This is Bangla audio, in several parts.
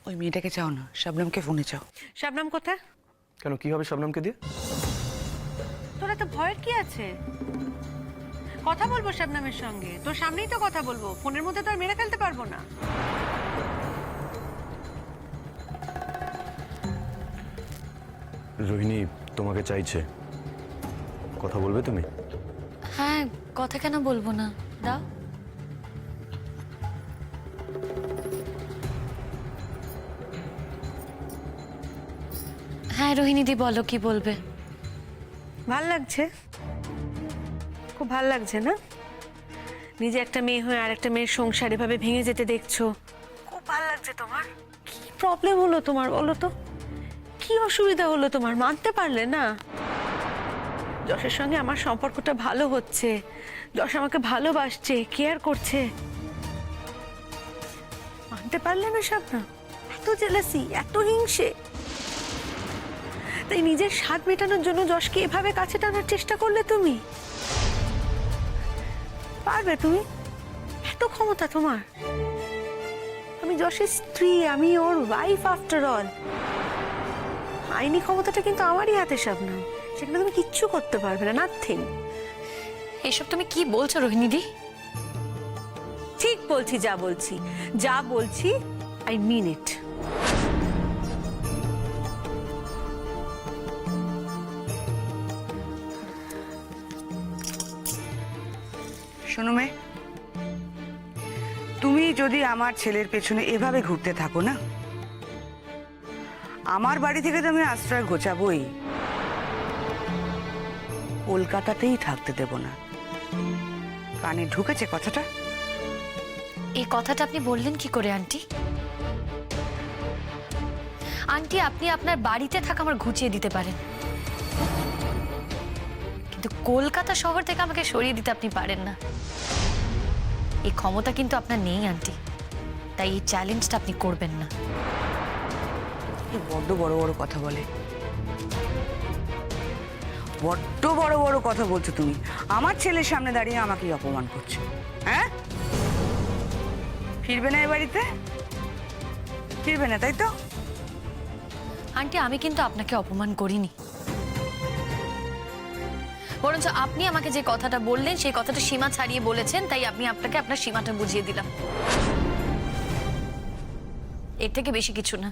ওই মেয়েটাকে চাও না, শবনমকে ফোনে চাও। শবনম কোথায়? কেন, কি হবে শবনমকে দিয়ে? তোরা তো ভয়ের কি আছে? কথা বলবো শবনমের সঙ্গে, তোর সামনেই তো কথা বলবো, ফোনের মধ্যে তো আর মেরে ফেলতে পারবো না। রোহিণী তোমাকে চাইছে, কথা বলবে তুমি? হ্যাঁ, কথা কেন বলবো না, দাও। হ্যাঁ রোহিণীদি, বলো কি বলবে। ভাল লাগছে, খুব ভাল লাগছে না? নিজে একটা মেয়ে হয়ে আর একটা মেয়ের সংসার এভাবে ভেঙে যেতে দেখছো, খুব ভাল লাগছে তোমার? কি প্রবলেম হলো তোমার বলো তো? কি অসুবিধা হলো তোমার? মানতে পারলে না? যশের সঙ্গে আমার সম্পর্কটা ভালো হচ্ছে, যশ আমাকে ভালোবাসছে, কেয়ার করছে, মানতে পারলে না শবনম? এত জেলাসি, এত হিংসে, তাই নিজের স্বাদ মেটানোর জন্য যশকে এভাবে কাছে টানার চেষ্টা করলে তুমি? পারবে তুমি? এত ক্ষমতা তোমার? আমি যশের স্ত্রী, আমি ওর ওয়াইফ আফটার অল। আইনি ক্ষমতাটা কিন্তু আমারই হাতে শবনম, সেখানে তুমি কিচ্ছু করতে পারবে না, নাথিং। এসব তুমি কি বলছো রোহিণীদি? ঠিক বলছি, যা বলছি আই মিন ইট। শোনো মেয়ে, তুমি যদি আমার ছেলের পেছনে এভাবে ঘুরতে থাকো না, আমার বাড়ি থেকে তো আমি আশ্রয় গোছাবই, কলকাতাতেই থাকতে দেব না। কানে ঢুকেছে কথাটা? এই কথাটা আপনি বললেন কি করে আন্টি? আন্টি, আপনি আপনার বাড়িতে থাকা আমার ঘুচিয়ে দিতে পারেন, কিন্তু কলকাতা শহর থেকে আমাকে সরিয়ে দিতে আপনি পারেন না। এই ক্ষমতা কিন্তু আপনার নেই আন্টি, তাই এই চ্যালেঞ্জটা আপনি করবেন না। বড্ড বড় বড় কথা বলে, বড্ড বড় বড় কথা বলছো তুমি। আমার ছেলের সামনে দাঁড়িয়ে আমাকেই অপমান করছো, হ্যাঁ? ফিরবে না এ বাড়িতে? ফিরবে না, তাই তো? আন্টি, আমি কিন্তু আপনাকে অপমান করিনি, বরঞ্চ আপনি আমাকে যে কথাটা বললেন সেই কথাটা সীমা ছাড়িয়ে বলেছেন, তাই আমি আপনাকে আপনার সীমাটা বুঝিয়ে দিলাম। এর থেকে বেশি কিছু না।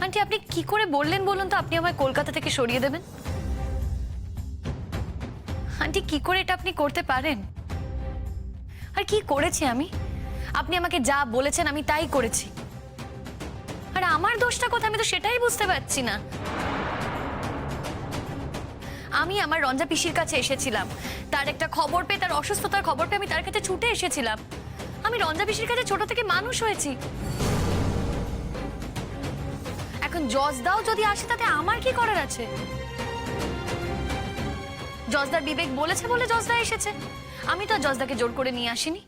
আন্টি, আপনি কি করে বললেন বলুন তো আপনি আমায় কলকাতা থেকে সরিয়ে দেবেন? আন্টি, কি করে এটা আপনি করতে পারেন? আর কি করেছি আমি? আপনি আমাকে যা বলেছেন আমি তাই করেছি, আর আমার দোষটা কোথায় আমি তো সেটাই বুঝতে পারছি না। আমি আমার রঞ্জা পিসির কাছে এসেছিলাম, তার একটা খবর পেয়ে, তার অসুস্থতার খবর পেয়ে আমি তার কাছে ছুটে এসেছিলাম। আমি রঞ্জা পিসির কাছে ছোট থেকে মানুষ হয়েছি। এখন জজদাও যদি আসে তাতে আমার কি করার আছে? জজদার বিবেক বলেছে বলে জজদা এসেছে, আমি তো আর জজদাকে জোর করে নিয়ে আসিনি।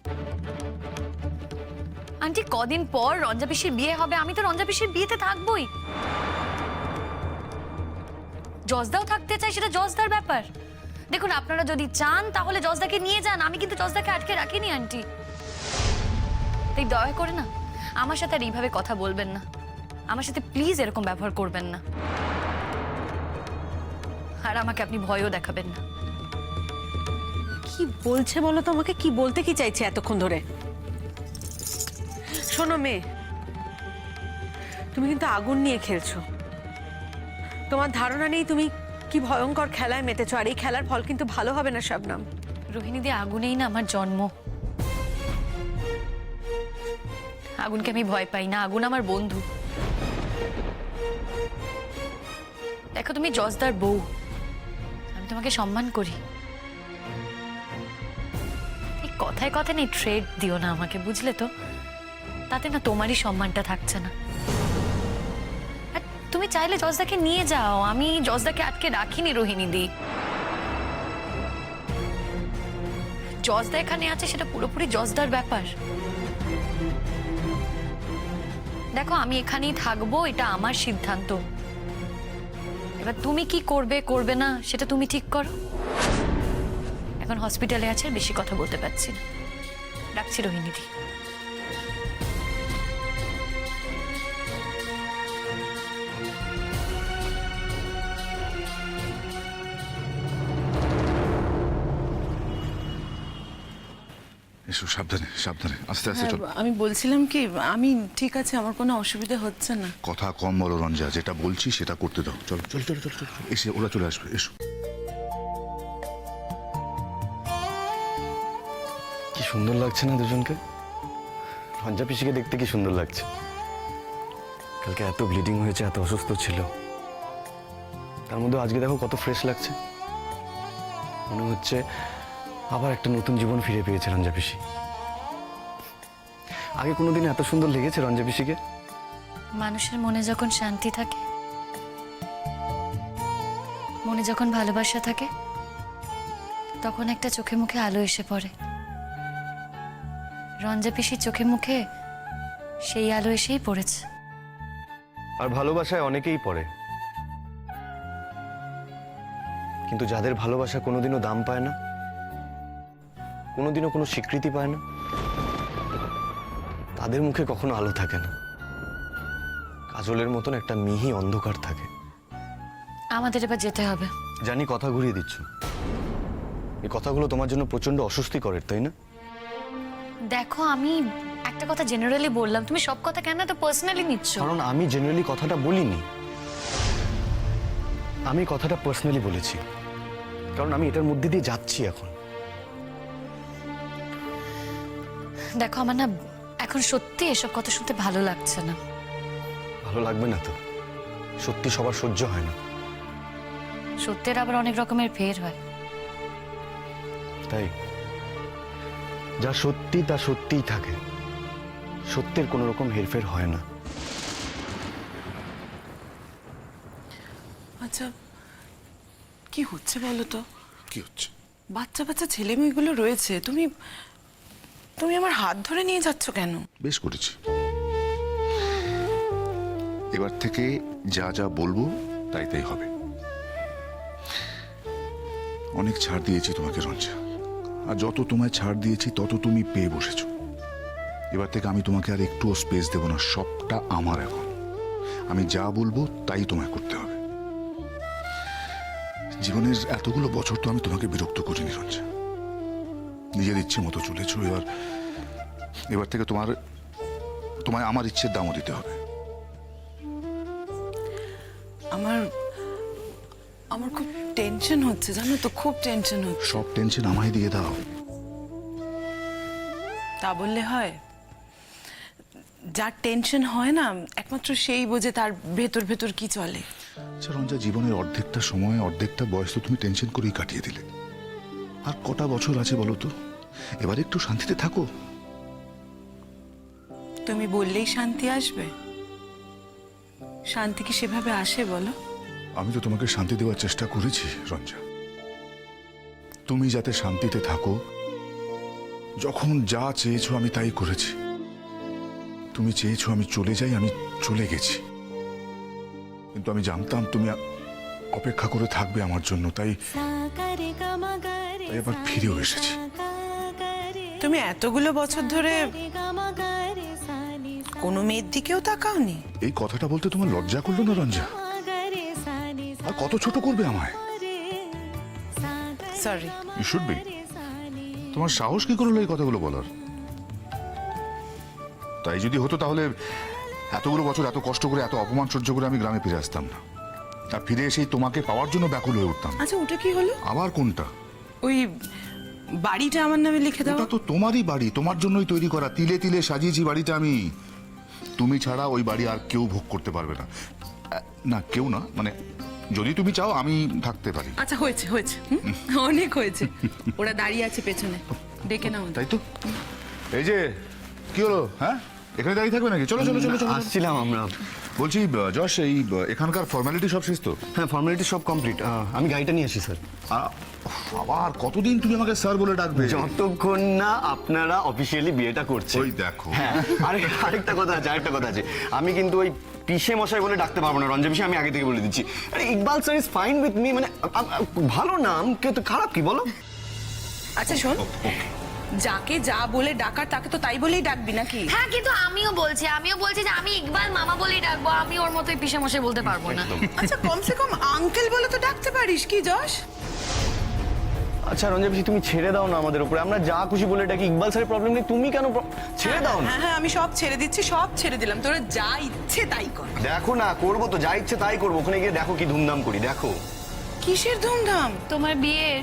আন্টি, কদিন পর রঞ্জা পিসির বিয়ে হবে, আমি তো রঞ্জা পিসির বিয়েতে থাকবোই। জজদাও থাকতে চাই, সেটা জজদার ব্যাপার। দেখুন, আপনারা যদি চান তাহলে জজদাকে নিয়ে যান, আমি কিন্তু জজদাকে আটকে রাখিনি আন্টি। তাই দয়া করে না আমার সাথে আর এইভাবে কথা বলবেন না, আমার সাথে প্লিজ এরকম ব্যবহার করবেন না, আর আমাকে আপনি ভয়ও দেখাবেন না। কি বলছে বলো তো আমাকে? কি বলতে কি চাইছে এতক্ষণ ধরে? শোনো মেয়ে, তুমি কিন্তু আগুন নিয়ে খেলছো। তোমার ধারণা নেই তুমি কি ভয়ঙ্কর খেলায় মেতেছো, আর এই খেলার ফল কিন্তু ভালো হবে না শবনম। রোহিণীদি, আগুনেই না আমার জন্ম। আগুনকে আমি ভয় পাই না, আগুন আমার বন্ধু। দেখো, তুমি জজদার বউ, আমি তোমাকে সম্মান করি। এই কথায় কথায় নেই ট্রেড দিও না আমাকে, বুঝলে তো? তাতে না তোমারই সম্মানটা থাকছে না। আর তুমি চাইলে জজদাকে নিয়ে যাও, আমি জজদাকে আটকে রাখিনি রোহিণীদি। জজদা এখানে আছে সেটা পুরোপুরি জজদার ব্যাপার। দেখো, আমি এখানেই থাকবো, এটা আমার সিদ্ধান্ত। এবার তুমি কি করবে করবে না সেটা তুমি ঠিক করো। এখন হসপিটালে আছে, বেশি কথা বলতে পারছি না। রাখছি রোহিণীদি। এসো সাবধানে সাবধানে, আস্তে আস্তে চলো। আমি বলছিলাম কি, আমি ঠিক আছে, আমার কোনো অসুবিধা হচ্ছে না। কথা কম বলো রঞ্জা, যেটা বলছি সেটা করতে দাও। চলো চলো চলো চলো চলো, এসে ওরা চলে আসবে, এসো। কি সুন্দর লাগছে না দুজনকে? রঞ্জা পিসিকে দেখতে কি সুন্দর লাগছে। কালকে এত ব্লিডিং হয়েছে, এত অসুস্থ ছিল, তার মধ্যে আজকে দেখো কত ফ্রেশ লাগছে। মনে হচ্ছে আবার একটা নতুন জীবন ফিরে পেয়েছে রঞ্জা পিসি। আগে কোনোদিন এত সুন্দর লেগেছে রঞ্জা পিসিকে? মানুষের মনে যখন শান্তি থাকে, মনে যখন ভালোবাসা থাকে, তখন একটা চোখে মুখে আলো এসে পড়ে। রঞ্জা পিসির চোখে মুখে সেই আলো এসেই পড়েছে। আর ভালোবাসায় অনেকেই পড়ে, কিন্তু যাদের ভালোবাসা কোনোদিনও দাম পায় না, কোনোদিনও কোনো স্বীকৃতি পায় না, তাদের মুখে কখনো আলো থাকে না। কাজলের মতন একটা মিহি অন্ধকার থাকে। আমাদের এবার যেতে হবে। জানি কথা ঘুরিয়ে দিচ্ছ, এই কথাগুলো তোমার জন্য প্রচন্ড অস্বস্তিকরের, তাই না? দেখো, আমি একটা কথা জেনারেলি বললাম, তুমি সব কথা কেন এত পার্সোনালি নিচ্ছ? কারণ আমি জেনারেলি কথাটা বলিনি, আমি কথাটা পার্সোনালি বলেছি, কারণ আমি এটার মধ্যে দিয়ে যাচ্ছি এখন। দেখো, আমার না এখন সত্যি এসব কথা শুনতে ভালো লাগছে না। ভালো লাগবে না তো, সত্যি সবার সহ্য হয় না। সত্যের আবার অনেক রকমের ফের হয়। তাই যা সত্যি তা সত্যিই থাকে, সত্যের কোনো রকম হেরফের হয় না। আচ্ছা, কি হচ্ছে বলো তো? কি হচ্ছে? বাচ্চা বাচ্চা ছেলে মেয়েগুলো রয়েছে, তুমি তুমি আমার হাত ধরে নিয়ে যাচ্ছ কেন? বেশ করেছি। এবার থেকে যা যা বলবো তাই তাই হবে। অনেক ছাড় দিয়েছি তোমাকে রঞ্জা, আর যত তোমায় ছাড় দিয়েছি তত তুমি পেয়ে বসেছো। এবার থেকে আমি তোমাকে আর একটুও স্পেস দেব না, সবটা আমার এখন। আমি যা বলবো তাই তোমায় করতে হবে। জীবনের এতগুলো বছর তো আমি তোমাকে বিরক্ত করিনি রঞ্জা, নিজের ইচ্ছে মতো চলেছো। এবার থেকে তোমায় আমার ইচ্ছের দামও দিতে হবে। আমার খুব টেনশন হচ্ছে, জানো তো, খুব টেনশন হচ্ছে। সব টেনশন আমায় দিয়ে দাও। তা বললে হয়? যার টেনশন হয় না, একমাত্র সেই বোঝে তার ভেতর ভেতর কি চলে। আচ্ছা রঞ্জা, জীবনের অর্ধেকটা সময়, অর্ধেকটা বয়স তো তুমি টেনশন করেই কাটিয়ে দিলে। আর কটা বছর আছে বলো তো? এবার একটু শান্তিতে থাকো। তুমি বললেই শান্তি আসবে? শান্তি কি সেভাবে আসে বলো? আমি তো তোমাকে শান্তি দেওয়ার চেষ্টা করেছি রঞ্জা, তুমি যাতে শান্তিতে থাকো। যখন যা চেয়েছো আমি তাই করেছি। তুমি চেয়েছো আমি চলে যাই, আমি চলে গেছি। কিন্তু আমি জানতাম তুমি অপেক্ষা করে থাকবে আমার জন্য, তাই এবার ফিরেও এসেছি। তুমি এতগুলো বছর ধরে কোনো মেয়ের দিকেও তাকাওনি? এই কথাটা বলতে তোমার লজ্জা করলো না রঞ্জা? আর কত ছোট করবে আমায়? সরি। You should be. তোমার সাহস কি করলো এই কথাগুলো বলার? তাই যদি হতো তাহলে এতগুলো বছর এত কষ্ট করে, এত অপমান সহ্য করে আমি গ্রামে ফিরে আসতাম না। আর ফিরে এসেই তোমাকে পাওয়ার জন্য ব্যাকুল হয়ে উঠতাম। আচ্ছা, ওটা কি হলো? আবার কোনটা? ওই বাড়িটা আমার নামে লিখে দাও। ওটা তো তোমারই বাড়ি, তোমার জন্যই তৈরি করা। তিলে তিলে সাজিয়েছি বাড়িটা আমি। তুমি ছাড়া ওই বাড়ি আর কেউ ভোগ করতে পারবে না। না, কেউ না, মানে যদি তুমি চাও আমি থাকতে পারি। আচ্ছা, হয়েছে হয়েছে, অনেক হয়েছে। ওরা দাঁড়িয়ে আছে পেছনে, ডেকে নাও। তাই তো। এই যে কি হলো, হ্যাঁ এখানে দাঁড়িয়ে থাকবে নাকি? চলো চলো চলো চলো। আসছিলাম আমরা। বলছি যশ, এই এখানকার ফর্মালিটি সব শেষ তো? হ্যাঁ, ফর্মালিটি সব কমপ্লিট। আমি গাড়িটা নিয়ে আসি স্যার। আবার কতদিন তুমি আমাকে স্যার বলে ডাকবে? যতক্ষণ না আপনারা অফিসিয়ালি বিয়েটা করছে। ওই দেখো। হ্যাঁ, আরেকটা কথা আছে, আমি কিন্তু ওই পিসে মশাই বলে ডাকতে পারবো না রঞ্জা পিসে, আমি আগে থেকে বলে দিচ্ছি। আরে Iqbal sir is fine with me, মানে ভালো নাম, কেউ তো খারাপ কি বলো? আচ্ছা শোন, যাকে যা বলে ডাকার তাকে তো তাই বলেই ডাকবি নাকি? হ্যাঁ, কিন্তু আমিও বলছি যে আমি ইকবাল মামা বলেই ডাকবো। আমি ওর মতোই পিসে মশাই বলতে পারবো না। আচ্ছা, কমসে কম আঙ্কেল বলে তো ডাকতে পারিস কি যশ? আচ্ছা রঞ্জা পিসি তুমি ছেড়ে দাও না আমাদের উপরে, আমরা যা খুশি বলে ডাকি, ইকবাল স্যারের প্রবলেম নেই, তুমি কেন ছেড়ে দাও না। হ্যাঁ হ্যাঁ, আমি সব ছেড়ে দিচ্ছি, সব ছেড়ে দিলাম, তোরা যা ইচ্ছে তাই কর। দেখো না, করবো তো, যা ইচ্ছে তাই করবো, ওখানে গিয়ে দেখো কি ধুমধাম করি, দেখো। কিসের ধুমধাম? তোমার বিয়ের।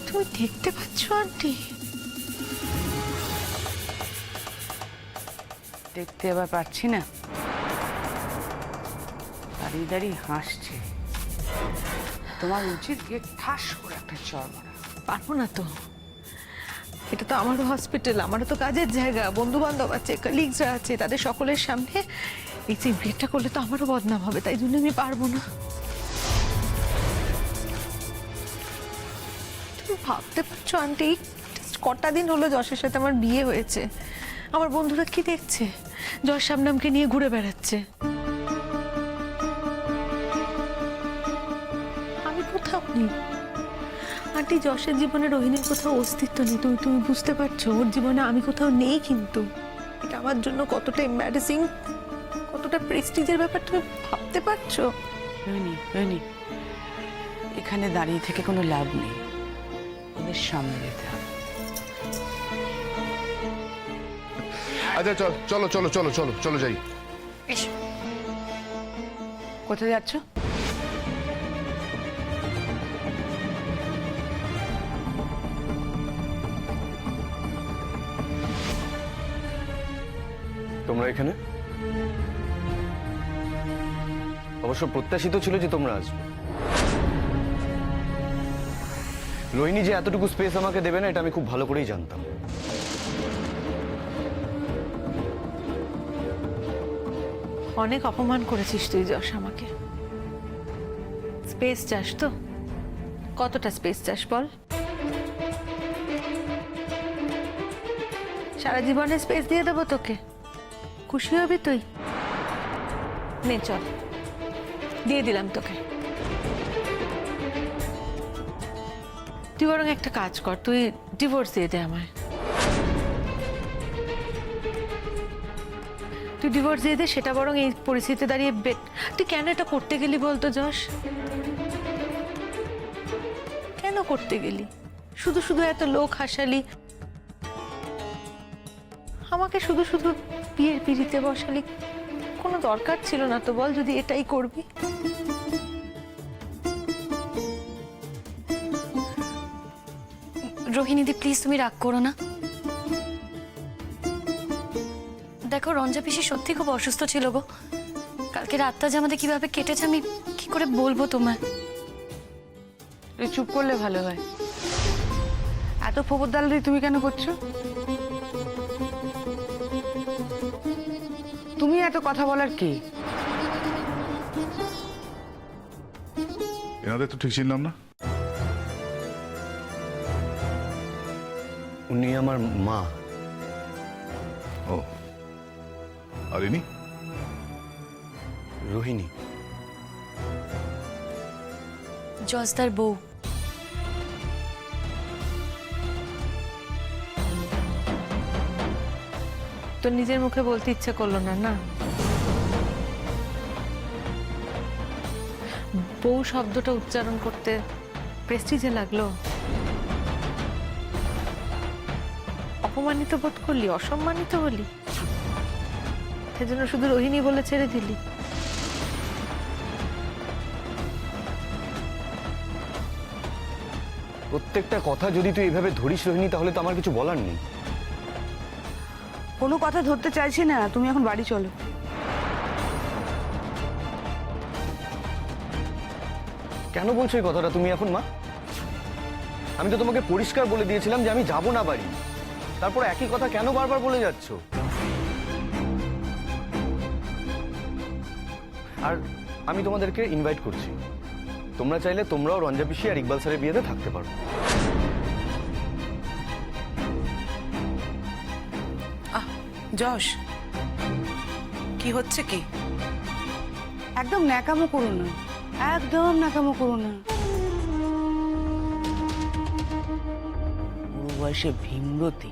তুমি দেখতে পাচ্ছ আন্টি? দেখতে আবার পাচ্ছি না, দাঁড়িয়ে দাঁড়িয়ে হাসছে। তোমার উচিত গিয়ে ঠাস করে একটা চর মারা। পারবো না তো, এটা তো আমারও হসপিটাল, আমারও তো কাজের জায়গা, বন্ধু বান্ধব আছে, কলিগসরা আছে, তাদের সকলের সামনে এই যে বিয়েটা করলে তো আমারও বদনাম হবে, তাই জন্য আমি পারবো না। তুমি ভাবতে পারছো আন্টি, just কটা দিন হলো যশের সাথে আমার বিয়ে হয়েছে, আমার বন্ধুরা কি দেখছে? যশ শাবনামকে নিয়ে ঘুরে বেড়াচ্ছে, আমি কোথাও নেই। আন্টি, যশের জীবনে রোহিণীর কোথাও অস্তিত্ব নেই, তুমি বুঝতে পারছো? ওর জীবনে আমি কোথাও নেই, কিন্তু এটা আমার জন্য কতটা এম্বারেসিং, কতটা প্রেস্টিজের ব্যাপার তুমি ভাবতে পারছো? রোহিণী, এখানে দাঁড়িয়ে থেকে কোনো লাভ নেই, ওদের সামনে যেতে হবে। আচ্ছা চল, চলো চলো চলো চলো চলো যাই। এসো। কোথায় যাচ্ছ? তোমরা এখানে? অবশ্য প্রত্যাশিত ছিল যে তোমরা আসবে। রোহিণী যে এতটুকু স্পেস আমাকে দেবে না, এটা আমি খুব ভালো করেই জানতাম। অনেক অপমান করেছিস তুই যশ আমাকে। স্পেস চাস তো? কতটা স্পেস চাস বল? সারা জীবনে স্পেস দিয়ে দেবো তোকে, খুশি হবি তুই? নে চল, দিয়ে দিলাম তোকে। তুই বরং একটা কাজ কর, তুই ডিভোর্স দিয়ে দে আমায়। তুই ডিভোর্স দিয়ে দে, সেটা বরং এই পরিস্থিতিতে দাঁড়িয়ে তুই কেন এটা করতে গেলি বলতো যশ? কেন করতে গেলি? শুধু শুধু এত লোক হাসালি, আমাকে শুধু শুধু বিয়ের পিড়িতে বসালি, কোনো দরকার ছিল না তো বল, যদি এটাই করবি। রোহিণীদি প্লিজ তুমি রাগ করো না। দেখো রঞ্জা পিসি সত্যি খুব অসুস্থ ছিল গো, কালকে রাতটা যে আমাদের কিভাবে কেটেছে আমি কি করে বলবো তোমায়। তুই চুপ করলে ভালো হয়। এত ফোবরদালি তুমি কেন করছো? তুমি এত কথা বলার কে? এনাদের তো ঠিক চিনলাম না। উনি আমার মা। ও, আর ইনি? রোহিণী। জজদার বউ। তোর নিজের মুখে বলতে ইচ্ছে করলো না, না? বউ শব্দটা উচ্চারণ করতে প্রেস্টিজে লাগলো? অপমানিত বোধ করলি, অসম্মানিত হলি, সেজন্য শুধু রোহিণী বলে ছেড়ে দিলি? প্রত্যেকটা কথা যদি তুই এভাবে ধরিস রোহিণী, তাহলে তো আমার কিছু বলার নেই। কোনো কথা ধরতে চাইছি না, তুমি এখন বাড়ি চলো। কেন বলছো এই কথাটা তুমি এখন মা? আমি তো তোমাকে পরিষ্কার বলে দিয়েছিলাম যে আমি যাব না বাড়ি, তারপর একই কথা কেন বারবার বলে যাচ্ছ? আর আমি তোমাদেরকে ইনভাইট করছি, তোমরা চাইলে তোমরাও রঞ্জা পিসি আর ইকবাল স্যারের বিয়েতে থাকতে পারো। যশ, কি হচ্ছে কি? একদম ন্যাকামো করো না, একদম ন্যাকামো করো না। বুড়ো বয়সে ভীমরতি,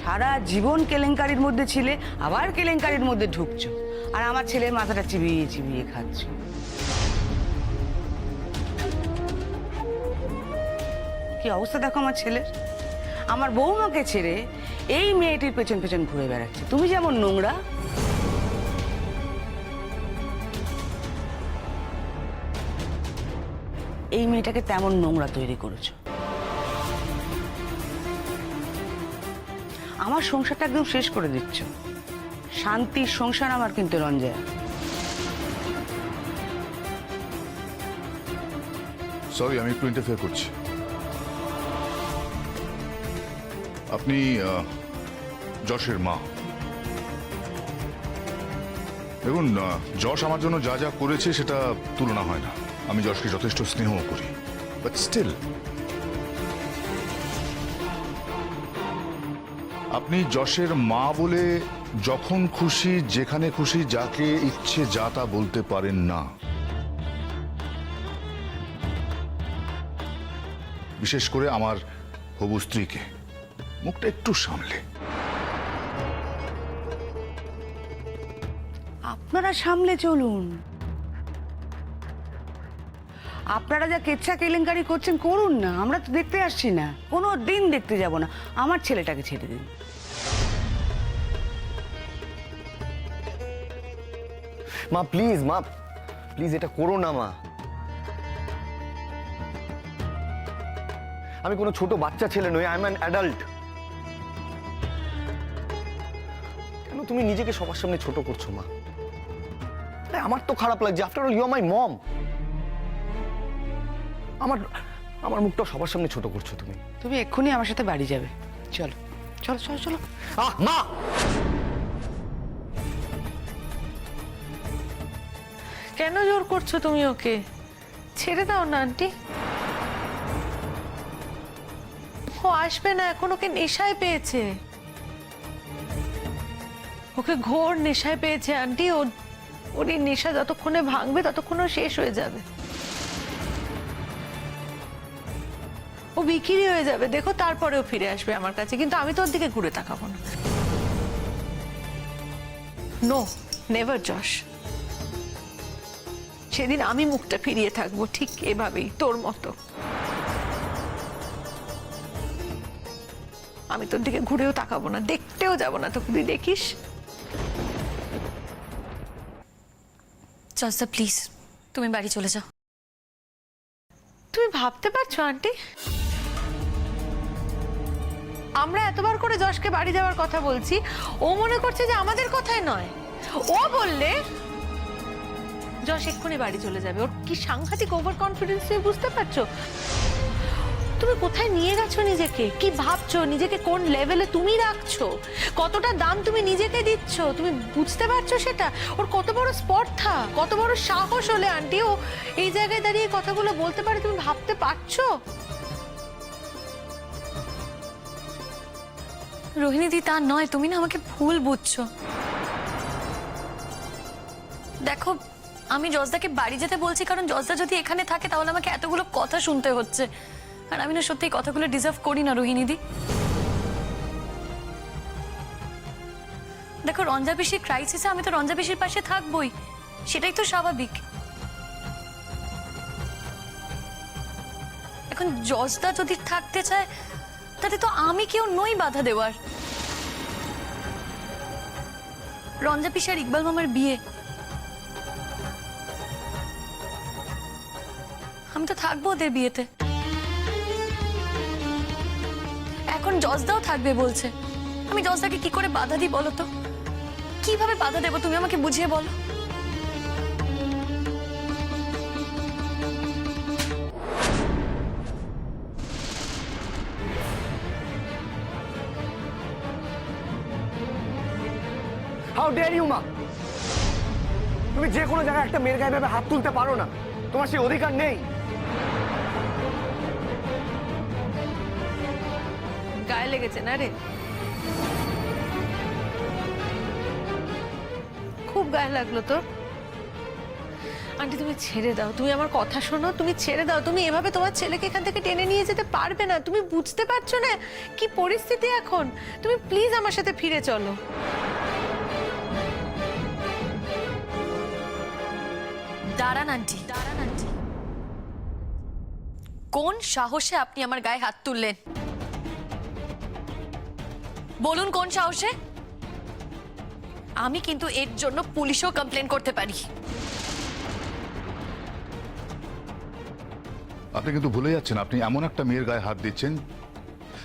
সারা জীবন কেলেঙ্কারির মধ্যে ছিলে, আবার কেলেঙ্কারির মধ্যে ঢুকছো, আর আমার ছেলের মাথাটা চিবিয়ে চিবিয়ে খাচ্ছ। কি অবস্থা দেখো আমার ছেলের। আমার বৌমাকে ছেড়ে এই মেয়েটির পেছন পেছন ঘুরে বেড়াচ্ছে। তুমি যেমন নোংরা, এই মেয়েটাকে তেমন নোংরা তৈরি করেছো। আমার সংসারটা একদম শেষ করে দিচ্ছ। শান্তির সংসার আমার কিন্তু রঞ্জয়া। সরি, আমি একটু ইন্টারফেয়ার করছি। আপনি যশের মা। দেখুন, যশ আমার জন্য যা যা করেছে সেটা তুলনা হয় না। আমি যশকে যথেষ্ট স্নেহ করি, বাট স্টিল আপনি যশের মা বলে যখন খুশি যেখানে খুশি যাকে ইচ্ছে যা তা বলতে পারেন না। বিশেষ করে আমার হবু স্ত্রীকে মুখটা একটু সামলে। আপনারা সামলে চলুন। আপনারা যা কেচ্ছা কেলেঙ্কারি করছেন করুন না, আমরা তো দেখতে আসছি না, কোনো দিন দেখতে যাব না। আমার ছেলেটাকে ছেড়ে দিন। মা প্লিজ, মা প্লিজ, এটা করো না মা। আমি কোনো ছোট বাচ্চা ছেলে নই, আই এম অ্যান অ্যাডাল্ট। কেন তুমি নিজেকে সবার সামনে ছোট করছো মা? আমার তো খারাপ লাগছে। আফটার অল ইউ আর মাই মম। আমার মুখটা সবার সামনে ছোট করছো তুমি। তুমি এক্ষুনি আমার সাথে বাড়ি যাবে। চলো চলো চলো চলো। মা, কেন জোর করছো তুমি ওকে? ছেড়ে দাও না আন্টি। ও আসবে না, এখন ওকে নেশায় পেয়েছে। ওকে ঘোর নেশায় পেয়েছে আন্টি। ওর এই নেশা যতক্ষণে ভাঙবে ততক্ষণ শেষ হয়ে যাবে। ও বিক্রি হয়ে যাবে দেখো, তারপরেও ফিরে আসবে আমার কাছে। কিন্তু আমি তো ওর দিকে ঘুরে তাকাবো না। নো, নেভার যশ। সেদিন আমি মুখটা ফিরিয়ে থাকবো ঠিক এভাবেই, তোর মতো। আমি তোর দিকে ঘুরেও তাকাবো না, দেখতেও যাব না তোকে। তুই দেখিস। জজদা প্লিজ, তুমি বাড়ি চলে যাও। তুমি ভাবতে পারছো আন্টি, আমরা এতবার করে যশকে বাড়ি যাওয়ার কথা বলছি, ও মনে করছে যে আমাদের কথাই নয়। ও বললে যশ এক্ষুনি বাড়ি চলে যাবে। ওর কি সাংঘাতিক ওভার কনফিডেন্স, তুমি বুঝতে পারছো? তুমি কোথায় নিয়ে গেছো নিজেকে? কি ভাবছো? নিজেকে কোন লেভেলে তুমি রাখছো? কতটা দাম তুমি নিজেকে দিচ্ছ? তুমি বুঝতে পারছো সেটা? ওর কত বড় স্পর্ধা, কত বড় সাহস হলে আন্টি ও এই জায়গায় দাঁড়িয়ে কথাগুলো বলতে পারে, তুমি ভাবতে পারছো? রোহিণীদি, তা নয়, তুমি না আমাকে ভুল বুঝছো। দেখো, আমি জজদাকে বাড়ি যেতে বলছি কারণ জজদা যদি এখানে থাকে তাহলে আমাকে এতগুলো কথা শুনতে হচ্ছে, আর আমি না সত্যি কথাগুলো ডিজার্ভ করি না রোহিণীদি। দেখো, রঞ্জা পিসির ক্রাইসিসে আমি তো রঞ্জা পিসির পাশে থাকবোই, সেটাই তো স্বাভাবিক। এখন জজদা যদি থাকতে চায় তাতে তো আমি কেউ নই বাধা দেওয়ার। রঞ্জা পিসি আর ইকবাল মামার বিয়ে, আমি তো থাকবো ওদের বিয়েতে। এখন জজদাও থাকবে বলছে, আমি জজদাকে কি করে বাধা দিই বলো তো? কিভাবে বাধা দেবো তুমি আমাকে বুঝিয়ে বলো। হাউ ডেয়ার ইউ মা! তুমি যে কোনো জায়গায় একটা মেয়ের গায়ে ভেবে হাত তুলতে পারো না, তোমার সেই অধিকার নেই। গায়ে লেগেছে না রে? খুব গায়ে লাগলো তোর? আন্টি তুমি ছেড়ে দাও, তুমি আমার কথা শোনো, তুমি ছেড়ে দাও। তুমি এভাবে তোমার ছেলেকে এখান থেকে টেনে নিয়ে যেতে পারবে না। তুমি বুঝতে পারছো না কি পরিস্থিতি এখন। তুমি প্লিজ আমার সাথে ফিরে চলো। দাঁড়ান আন্টি, দাঁড়ান আন্টি। কোন সাহসে আপনি আমার গায়ে হাত তুললেন? বলুন কোন সাহসে? আমি কিন্তু এর জন্য পুলিশেও কমপ্লেন করতে পারি। আপনি কিন্তু ভুলে যাচ্ছেন, আপনি এমন একটা মেয়ের গায়ে হাত দিচ্ছেন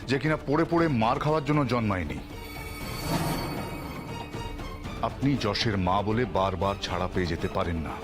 যে কিনা পড়ে পড়ে মার খাওয়ার জন্য জন্মায়নি। আপনি যশের মা বলে বারবার ছাড়া পেয়ে যেতে পারেন না।